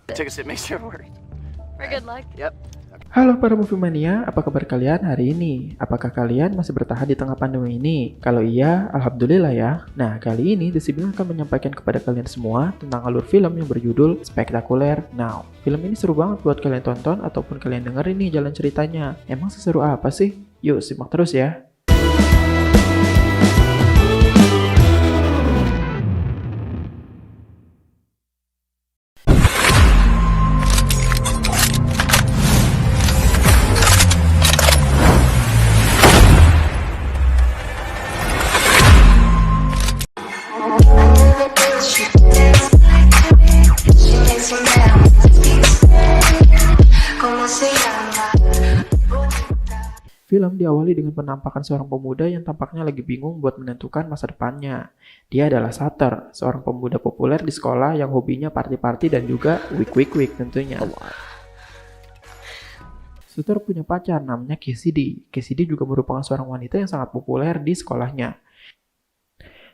Took a sip, make sure it worked. For good luck. Yep. Halo para movie mania, apa kabar kalian hari ini? Apakah kalian masih bertahan di tengah pandemi ini? Kalau iya, alhamdulillah ya. Nah, kali ini Desibil akan menyampaikan kepada kalian semua tentang alur film yang berjudul Spektakuler Now. Film ini seru banget buat kalian tonton ataupun kalian dengerin nih jalan ceritanya. Emang seseru apa sih? Yuk simak terus ya. Film diawali dengan penampakan seorang pemuda yang tampaknya lagi bingung buat menentukan masa depannya. Dia adalah Sutter, seorang pemuda populer di sekolah yang hobinya party-party dan juga wik tentunya. Sutter punya pacar namanya Cassidy. Cassidy juga merupakan seorang wanita yang sangat populer di sekolahnya.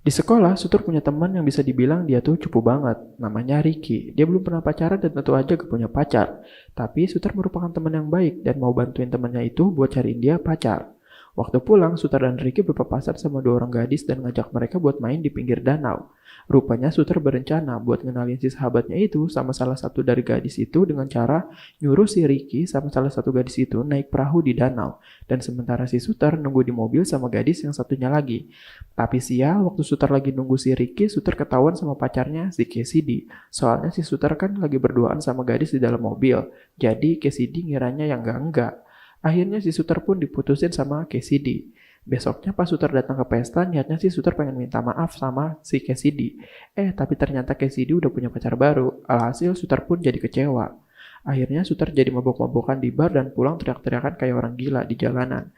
Di sekolah, Sutter punya teman yang bisa dibilang dia tuh cupu banget. Namanya Ricky. Dia belum pernah pacaran dan tentu aja gak punya pacar. Tapi Sutter merupakan teman yang baik dan mau bantuin temannya itu buat cariin dia pacar. Waktu pulang, Sutter dan Ricky berpapasan sama dua orang gadis dan ngajak mereka buat main di pinggir danau. Rupanya Sutter berencana buat ngenalin si sahabatnya itu sama salah satu dari gadis itu dengan cara nyuruh si Ricky sama salah satu gadis itu naik perahu di danau. Dan sementara si Sutter nunggu di mobil sama gadis yang satunya lagi. Tapi sial, waktu Sutter lagi nunggu si Ricky, Sutter ketahuan sama pacarnya si Cassidy. Soalnya si Sutter kan lagi berduaan sama gadis di dalam mobil. Jadi Cassidy ngiranya yang enggak. Akhirnya si Sutter pun diputusin sama Cassidy. Besoknya pas Sutter datang ke pesta, niatnya si Sutter pengen minta maaf sama si Cassidy. Tapi ternyata Cassidy udah punya pacar baru. Alhasil Sutter pun jadi kecewa. Akhirnya Sutter jadi mabok-mabokan di bar dan pulang teriak-teriakan kayak orang gila di jalanan.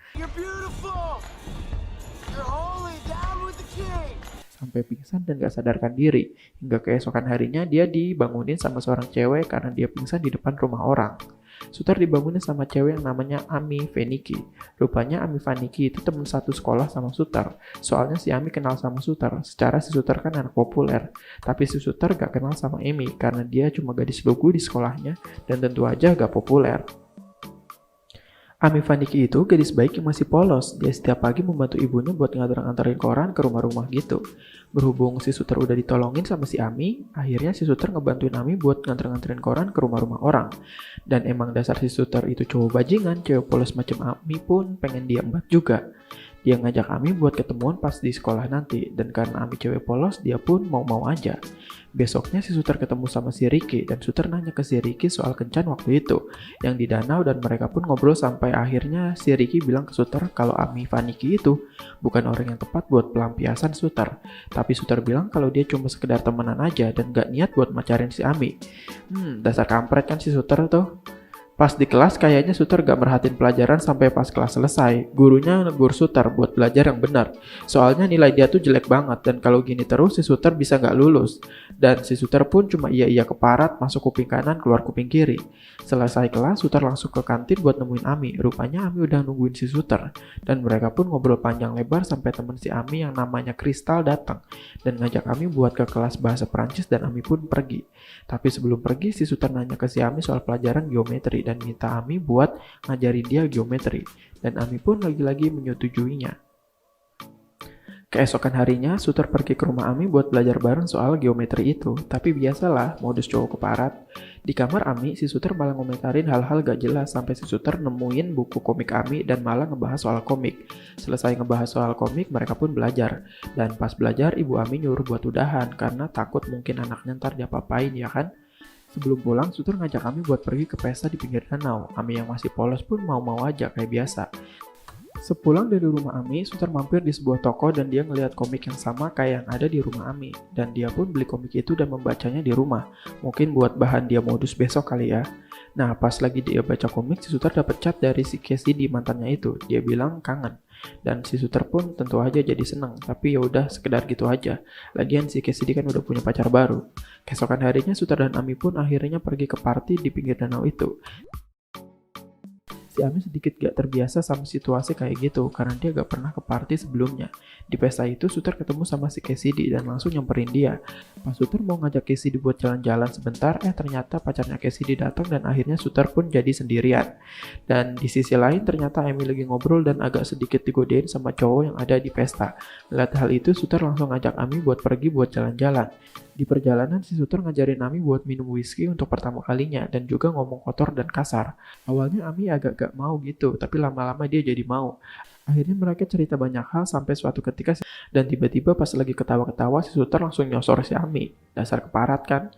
Sampai pingsan dan gak sadarkan diri. Hingga keesokan harinya dia dibangunin sama seorang cewek karena dia pingsan di depan rumah orang. Sutter dibangunin sama cewek yang namanya Ami Vanicki. Rupanya Ami Vanicki itu teman satu sekolah sama Sutter. Soalnya si Ami kenal sama Sutter. Secara si Sutter kan anak populer. Tapi si Sutter gak kenal sama Amy karena dia cuma gadis lugu di sekolahnya dan tentu aja gak populer. Ami Vanicki itu gadis baik yang masih polos. Dia setiap pagi membantu ibunya buat nganterin koran ke rumah-rumah gitu. Berhubung si Sutter udah ditolongin sama si Ami, akhirnya si Sutter ngebantuin Ami buat nganterin koran ke rumah-rumah orang. Dan emang dasar si Sutter itu cowok bajingan, cewek polos macam Ami pun pengen dia embat juga. Dia ngajak Ami buat ketemuan pas di sekolah nanti, dan karena Ami cewek polos, dia pun mau-mau aja. Besoknya si Sutter ketemu sama si Ricky, dan Sutter nanya ke si Ricky soal kencan waktu itu, yang di danau, dan mereka pun ngobrol sampai akhirnya si Ricky bilang ke Sutter kalau Ami Vanicki itu bukan orang yang tepat buat pelampiasan Sutter. Tapi Sutter bilang kalau dia cuma sekedar temenan aja dan gak niat buat macarin si Ami. Dasar kampret kan si Sutter tuh. Pas di kelas kayaknya Sutter gak merhatiin pelajaran sampai pas kelas selesai. Gurunya negur Sutter buat belajar yang benar. Soalnya nilai dia tuh jelek banget dan kalau gini terus si Sutter bisa gak lulus. Dan si Sutter pun cuma iya-iya keparat, masuk kuping kanan, keluar kuping kiri. Selesai kelas, Sutter langsung ke kantin buat nemuin Ami. Rupanya Ami udah nungguin si Sutter. Dan mereka pun ngobrol panjang lebar sampai temen si Ami yang namanya Crystal datang. Dan ngajak Ami buat ke kelas bahasa Perancis dan Ami pun pergi. Tapi sebelum pergi, si Sutter nanya ke si Ami soal pelajaran geometri dan minta Ami buat ngajarin dia geometri. Dan Ami pun lagi-lagi menyetujuinya. Keesokan harinya, Sutter pergi ke rumah Ami buat belajar bareng soal geometri itu. Tapi biasalah, modus cowok keparat. Di kamar Ami, si Sutter malah ngomentarin hal-hal gak jelas sampai si Sutter nemuin buku komik Ami dan malah ngebahas soal komik. Selesai ngebahas soal komik, mereka pun belajar. Dan pas belajar, ibu Ami nyuruh buat udahan karena takut mungkin anaknya ntar diapa-apain ya kan. Sebelum pulang, Sutter ngajak Ami buat pergi ke pesta di pinggir danau. Ami yang masih polos pun mau-mau aja kayak biasa. Sepulang dari rumah Ami, Sutter mampir di sebuah toko dan dia ngelihat komik yang sama kayak yang ada di rumah Ami. Dan dia pun beli komik itu dan membacanya di rumah. Mungkin buat bahan dia modus besok kali ya. Nah, pas lagi dia baca komik, si Sutter dapet chat dari si Cassidy mantannya itu. Dia bilang kangen. Dan si Sutter pun tentu aja jadi seneng. Tapi ya udah sekedar gitu aja. Lagian si Cassidy kan udah punya pacar baru. Keesokan harinya, Sutter dan Ami pun akhirnya pergi ke party di pinggir danau itu. Si Ami sedikit gak terbiasa sama situasi kayak gitu karena dia gak pernah ke party sebelumnya. Di pesta itu Suter ketemu sama si Cassidy dan langsung nyamperin dia. Pas Suter mau ngajak Cassidy buat jalan-jalan sebentar, ternyata pacarnya Cassidy datang dan akhirnya Suter pun jadi sendirian. Dan di sisi lain ternyata Amy lagi ngobrol dan agak sedikit digodain sama cowok yang ada di pesta. Melihat hal itu, Suter langsung ngajak Amy buat pergi buat jalan-jalan. Di perjalanan, si Suter ngajarin Ami buat minum whisky untuk pertama kalinya dan juga ngomong kotor dan kasar. Awalnya Ami agak gak mau gitu, tapi lama-lama dia jadi mau. Akhirnya mereka cerita banyak hal sampai suatu ketika dan tiba-tiba pas lagi ketawa-ketawa si Suter langsung nyosor si Ami. Dasar keparat kan?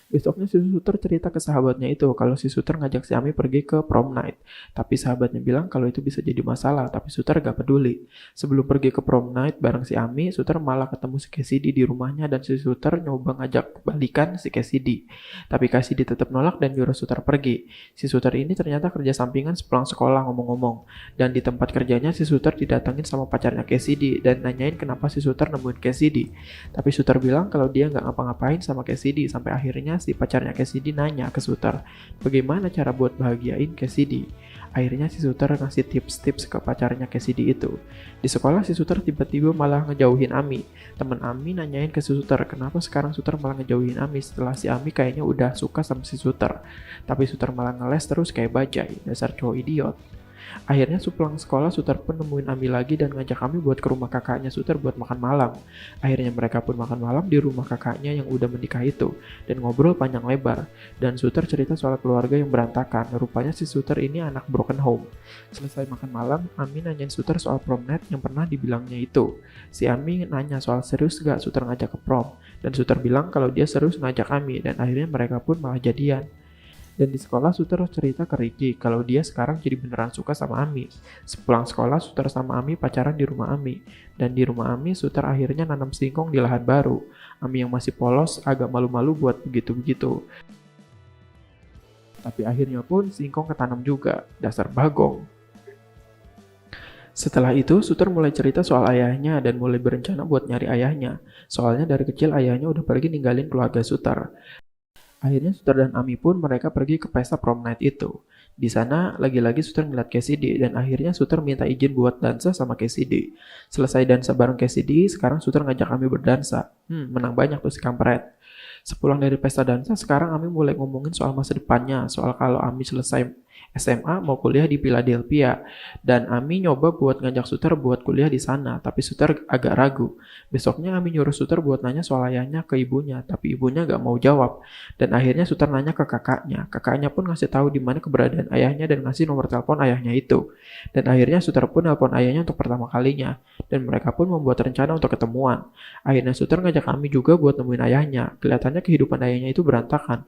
Besoknya si Suter cerita ke sahabatnya itu kalau si Suter ngajak si Ami pergi ke prom night. Tapi sahabatnya bilang kalau itu bisa jadi masalah, tapi Suter gak peduli. Sebelum pergi ke prom night bareng si Ami, Suter malah ketemu si Cassidy di rumahnya dan si Suter nyoba ngajak balikan si Cassidy. Tapi Cassidy tetap nolak dan nyuruh Suter pergi. Si Suter ini ternyata kerja sampingan sepulang sekolah ngomong-ngomong. Dan di tempat kerjanya si Suter didatangin sama pacarnya Cassidy dan nanyain kenapa si Suter nemuin Cassidy. Tapi Suter bilang kalau dia nggak ngapa-ngapain sama Cassidy sampai akhirnya si pacarnya Cassidy nanya ke Suter, bagaimana cara buat bahagiain Cassidy. Akhirnya si Suter ngasih tips-tips ke pacarnya Cassidy itu. Di sekolah si Suter tiba-tiba malah ngejauhin Ami. Temen Ami nanyain ke si Suter, kenapa sekarang Suter malah ngejauhin Ami setelah si Ami kayaknya udah suka sama si Suter. Tapi Suter malah ngeles terus kayak bajai, dasar cowok idiot. Akhirnya sepulang sekolah Suter pun nemuin Ami lagi dan ngajak kami buat ke rumah kakaknya Suter buat makan malam. Akhirnya mereka pun makan malam di rumah kakaknya yang udah menikah itu dan ngobrol panjang lebar. Dan Suter cerita soal keluarga yang berantakan. Rupanya si Suter ini anak broken home. Selesai makan malam, Ami nanyain Suter soal prom night yang pernah dibilangnya itu. Si Ami nanya soal serius gak Suter ngajak ke prom. Dan Suter bilang kalau dia serius ngajak Ami dan akhirnya mereka pun malah jadian. Dan di sekolah Suter cerita ke Ricky kalau dia sekarang jadi beneran suka sama Ami. Sepulang sekolah Suter sama Ami pacaran di rumah Ami. Dan di rumah Ami Suter akhirnya nanam singkong di lahan baru. Ami yang masih polos agak malu-malu buat begitu-begitu. Tapi akhirnya pun singkong ketanam juga. Dasar bagong. Setelah itu, Suter mulai cerita soal ayahnya dan mulai berencana buat nyari ayahnya. Soalnya dari kecil ayahnya udah pergi ninggalin keluarga Suter. Akhirnya Suter dan Ami pun mereka pergi ke pesta prom night itu. Di sana lagi-lagi Suter ngeliat Cassidy dan akhirnya Suter minta izin buat dansa sama Cassidy. Selesai dansa bareng Cassidy, sekarang Suter ngajak Ami berdansa. Menang banyak tuh si kampret. Sepulang dari pesta dansa, sekarang Ami mulai ngomongin soal masa depannya, soal kalau Ami selesai SMA mau kuliah di Philadelphia. Dan Ami nyoba buat ngajak Suter buat kuliah di sana, tapi Suter agak ragu. Besoknya Ami nyuruh Suter buat nanya soal ayahnya ke ibunya, tapi ibunya gak mau jawab. Dan akhirnya Suter nanya ke kakaknya. Kakaknya pun ngasih tahu di mana keberadaan ayahnya dan ngasih nomor telepon ayahnya itu. Dan akhirnya Suter pun nelpon ayahnya untuk pertama kalinya. Dan mereka pun membuat rencana untuk ketemuan. Akhirnya Suter ngajak Ami juga buat nemuin ayahnya. Kelihatannya kehidupan ayahnya itu berantakan.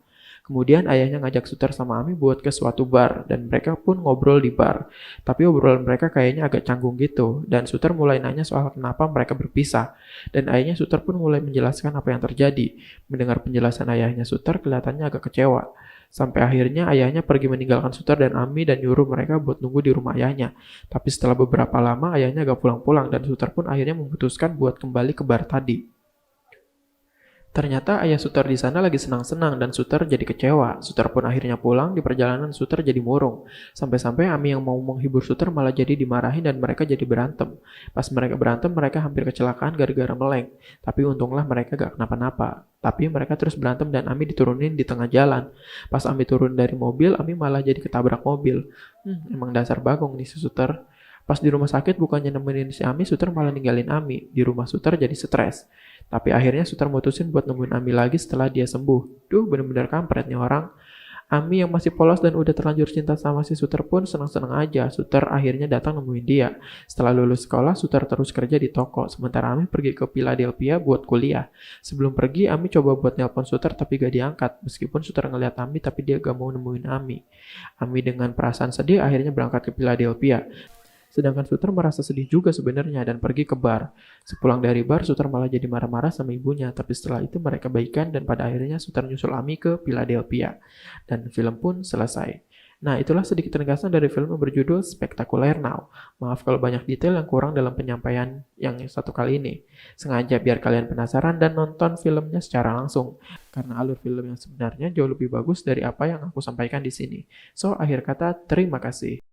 Kemudian ayahnya ngajak Suter sama Ami buat ke suatu bar dan mereka pun ngobrol di bar. Tapi obrolan mereka kayaknya agak canggung gitu dan Suter mulai nanya soal kenapa mereka berpisah. Dan ayahnya Suter pun mulai menjelaskan apa yang terjadi. Mendengar penjelasan ayahnya Suter kelihatannya agak kecewa. Sampai akhirnya ayahnya pergi meninggalkan Suter dan Ami dan nyuruh mereka buat nunggu di rumah ayahnya. Tapi setelah beberapa lama ayahnya gak pulang-pulang dan Suter pun akhirnya memutuskan buat kembali ke bar tadi. Ternyata ayah Suter di sana lagi senang-senang dan Suter jadi kecewa. Suter pun akhirnya pulang, di perjalanan Suter jadi murung. Sampai-sampai Ami yang mau menghibur Suter malah jadi dimarahin dan mereka jadi berantem. Pas mereka berantem, mereka hampir kecelakaan gara-gara meleng. Tapi untunglah mereka gak kenapa-napa. Tapi mereka terus berantem dan Ami diturunin di tengah jalan. Pas Ami turun dari mobil, Ami malah jadi ketabrak mobil. Emang dasar bagong nih si Suter. Pas di rumah sakit bukannya nemenin si Ami, Suter malah ninggalin Ami. Di rumah Suter jadi stres. Tapi akhirnya Suter mutusin buat nemuin Ami lagi setelah dia sembuh. Duh, bener-bener kampret nih orang. Ami yang masih polos dan udah terlanjur cinta sama si Suter pun senang-senang aja. Suter akhirnya datang nemuin dia. Setelah lulus sekolah, Suter terus kerja di toko. Sementara Ami pergi ke Philadelphia buat kuliah. Sebelum pergi, Ami coba buat nelpon Suter tapi gak diangkat. Meskipun Suter ngeliat Ami tapi dia gak mau nemuin Ami. Ami dengan perasaan sedih akhirnya berangkat ke Philadelphia. Sedangkan Suter merasa sedih juga sebenarnya dan pergi ke bar. Sepulang dari bar, Suter malah jadi marah-marah sama ibunya. Tapi setelah itu mereka baikan dan pada akhirnya Suter nyusul Ami ke Philadelphia. Dan film pun selesai. Nah, itulah sedikit ringkasan dari film yang berjudul Spectacular Now. Maaf kalau banyak detail yang kurang dalam penyampaian yang satu kali ini. Sengaja biar kalian penasaran dan nonton filmnya secara langsung. Karena alur film yang sebenarnya jauh lebih bagus dari apa yang aku sampaikan di sini. So, akhir kata, terima kasih.